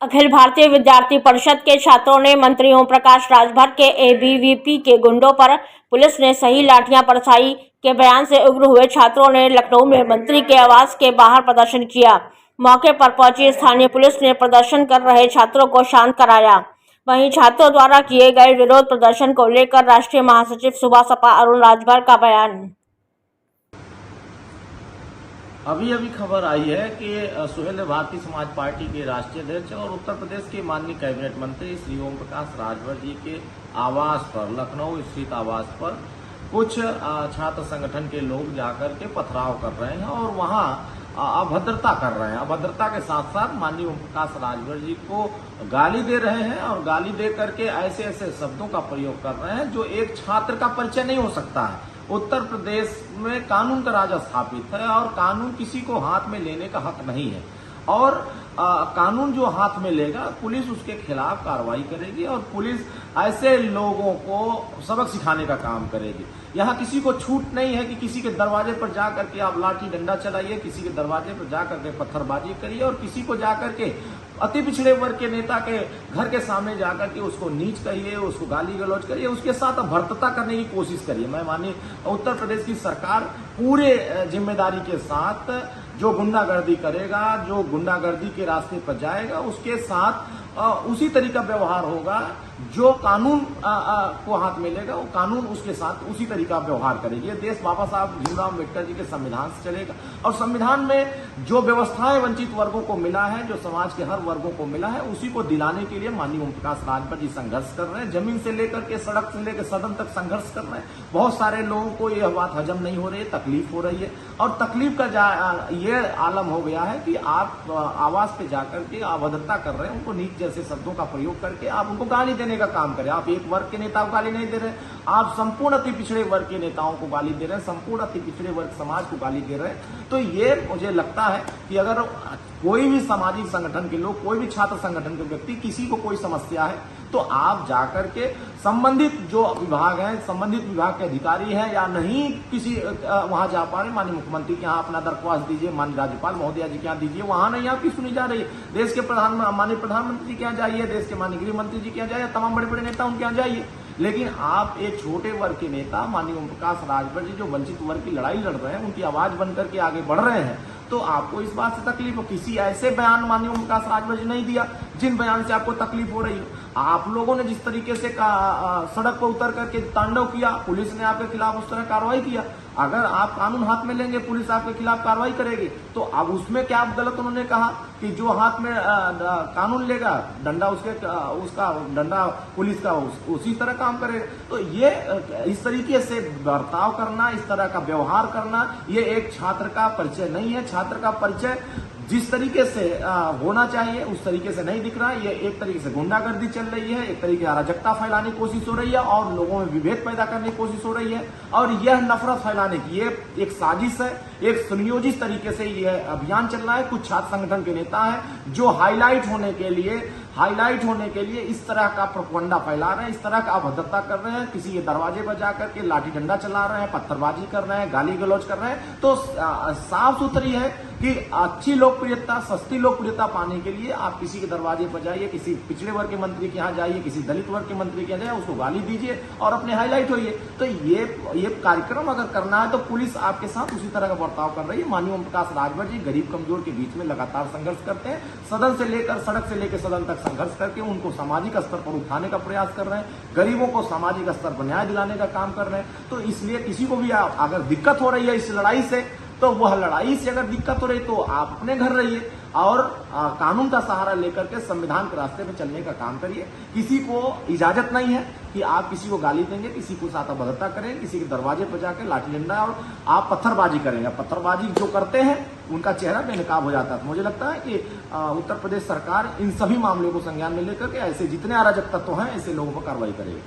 अखिल भारतीय विद्यार्थी परिषद के छात्रों ने मंत्री ओम प्रकाश राजभर के एबीवीपी के गुंडों पर पुलिस ने सही लाठियां बरसाई के बयान से उग्र हुए छात्रों ने लखनऊ में मंत्री के आवास के बाहर प्रदर्शन किया। मौके पर पहुंची स्थानीय पुलिस ने प्रदर्शन कर रहे छात्रों को शांत कराया। वहीं छात्रों द्वारा किए गए विरोध प्रदर्शन को लेकर राष्ट्रीय महासचिव सुबह सपा अरुण राजभर का बयान। अभी खबर आई है कि सुहेल भारतीय समाज पार्टी के राष्ट्रीय अध्यक्ष और उत्तर प्रदेश के माननीय कैबिनेट मंत्री श्री ओम प्रकाश राजभर जी के आवास पर, लखनऊ स्थित आवास पर कुछ छात्र संगठन के लोग जाकर के पथराव कर रहे हैं और वहां अभद्रता कर रहे हैं। अभद्रता के साथ साथ माननीय ओम प्रकाश राजभर जी को गाली दे रहे हैं और गाली दे करके ऐसे ऐसे शब्दों का प्रयोग कर रहे हैं जो एक छात्र का परिचय नहीं हो सकता है। उत्तर प्रदेश में कानून का राज स्थापित है और कानून किसी को हाथ में लेने का हक नहीं है और कानून जो हाथ में लेगा पुलिस उसके खिलाफ कार्रवाई करेगी और पुलिस ऐसे लोगों को सबक सिखाने का काम करेगी। यहाँ किसी को छूट नहीं है कि किसी के दरवाजे पर जा करके आप लाठी डंडा चलाइए, किसी के दरवाजे पर जा करके पत्थरबाजी करिए और किसी को जाकर के अति पिछड़े वर्ग के नेता के घर के सामने जाकर के उसको नीच कहिए, उसको गाली गलौज करिए, उसके साथ भर्तता करने की कोशिश करिए। मैं मानिए उत्तर प्रदेश की सरकार पूरे जिम्मेदारी के साथ जो गुंडागर्दी करेगा, जो गुंडागर्दी के रास्ते पर जाएगा, उसके साथ उसी तरीका व्यवहार होगा। जो कानून को हाथ में लेगा वो कानून उसके साथ उसी तरीका व्यवहार करेगी। ये देश बाबा साहब भीमराव अम्बेडकर जी के संविधान से चलेगा और संविधान में जो व्यवस्थाएं वंचित वर्गों को मिला है, जो समाज के हर वर्गों को मिला है, उसी को दिलाने के लिए माननीय ओम प्रकाश राजभर जी संघर्ष कर रहे हैं। जमीन से लेकर के सड़क से लेकर सदन तक संघर्ष कर रहे हैं। बहुत सारे लोगों को यह बात हजम नहीं हो रही है, तकलीफ हो रही है और तकलीफ का ये आलम हो गया है कि आप आवास पे जाकर के अभद्रता कर रहे हैं, उनको नीच जैसे शब्दों का प्रयोग करके आप उनको गाली देने का काम करें। आप एक वर्ग के नेता को गाली नहीं दे रहे, आप संपूर्ण अति पिछड़े वर्ग के नेताओं को गाली दे रहे हैं, संपूर्ण अति पिछड़े वर्ग समाज को गाली दे रहे हैं। तो ये मुझे लगता है कि अगर कोई भी सामाजिक संगठन के लोग, कोई भी छात्र संगठन के व्यक्ति, किसी को कोई समस्या है तो आप जाकर के संबंधित जो विभाग है, संबंधित विभाग के अधिकारी हैं या नहीं किसी वहां जा पा रहे, माननीय मुख्यमंत्री के यहाँ अपना दरख्वास्त दीजिए, माननीय राज्यपाल महोदया जी के यहाँ दीजिए। वहां नहीं आपकी सुनी जा रही है, देश के माननीय प्रधानमंत्री के यहाँ जाइए, देश के माननीय गृह मंत्री जी के यहाँ जाइए, तमाम बड़े बड़े नेता उनके यहाँ जाइए। लेकिन आप एक छोटे वर्ग के नेता माननीय ओम प्रकाश राजभर जी जो वंचित वर्ग की लड़ाई लड़ रहे हैं, उनकी आवाज बनकर के आगे बढ़ रहे हैं, तो आपको इस बात से तकलीफ हो। किसी ऐसे बयान माननीय ओम प्रकाश राजभर जी नहीं दिया जिन बयान से आपको तकलीफ हो रही हो। आप लोगों ने जिस तरीके से सड़क पर उतर करके तांडव किया, पुलिस ने आपके खिलाफ उस तरह कार्रवाई किया। अगर आप कानून हाथ में लेंगे, पुलिस आपके खिलाफ कार्रवाई करेगी। तो अब उसमें क्या गलत उन्होंने कहा कि जो हाथ में कानून लेगा, डंडा उसका डंडा पुलिस का उसी तरह काम करेगा। तो ये इस तरीके से बर्ताव करना, इस तरह का व्यवहार करना, ये एक छात्र का परिचय नहीं है। छात्र का परिचय जिस तरीके से होना चाहिए उस तरीके से नहीं दिख रहा है। ये एक तरीके से गुंडागर्दी चल रही है, एक तरीके से अराजकता फैलाने की कोशिश हो रही है और लोगों में विभेद पैदा करने की कोशिश हो रही है और यह नफरत फैलाने की ये एक साजिश है। एक सुनियोजित तरीके से यह अभियान चल रहा है। कुछ छात्र संगठन के नेता हैं जो हाईलाइट होने के लिए इस तरह का प्रोपगंडा फैला रहे हैं, इस तरह का अभद्रता कर रहे हैं, किसी के दरवाजे पर जाकर के लाठी डंडा चला रहे हैं, पत्थरबाजी कर रहे हैं, गाली गलौज कर रहे हैं। तो साफ सुथरी है कि अच्छी लोकप्रियता, सस्ती लोकप्रियता पाने के लिए आप किसी के दरवाजे पर जाइए, किसी पिछड़े वर्ग के मंत्री के यहाँ जाइए, किसी दलित वर्ग के मंत्री के यहाँ जाइए, उसको गाली दीजिए और अपने हाईलाइट होइए। तो ये कार्यक्रम अगर करना है तो पुलिस आपके साथ उसी तरह का बर्ताव कर रही है। माननीय ओम प्रकाश राजभर जी गरीब कमजोर के बीच में लगातार संघर्ष करते हैं, सदन से लेकर सड़क से लेकर सदन तक संघर्ष करके उनको सामाजिक स्तर पर उठाने का प्रयास कर रहे हैं, गरीबों को सामाजिक स्तर पर न्याय दिलाने का काम कर रहे हैं। तो इसलिए किसी को भी अगर दिक्कत हो रही है इस लड़ाई से, तो वह लड़ाई से अगर दिक्कत हो रही तो आप अपने घर रहिए और कानून का सहारा लेकर के संविधान के रास्ते पे चलने का काम करिए। किसी को इजाजत नहीं है कि आप किसी को गाली देंगे, किसी को साथ अभद्रता करें, किसी के दरवाजे पर जाकर लाठी डंडा और आप पत्थरबाजी करेंगे। पत्थरबाजी जो करते हैं उनका चेहरा बेनकाब हो जाता है। मुझे लगता है कि उत्तर प्रदेश सरकार इन सभी मामलों को संज्ञान में लेकर के ऐसे जितने अराजक तत्व हैं ऐसे लोगों पर कार्रवाई करेगी।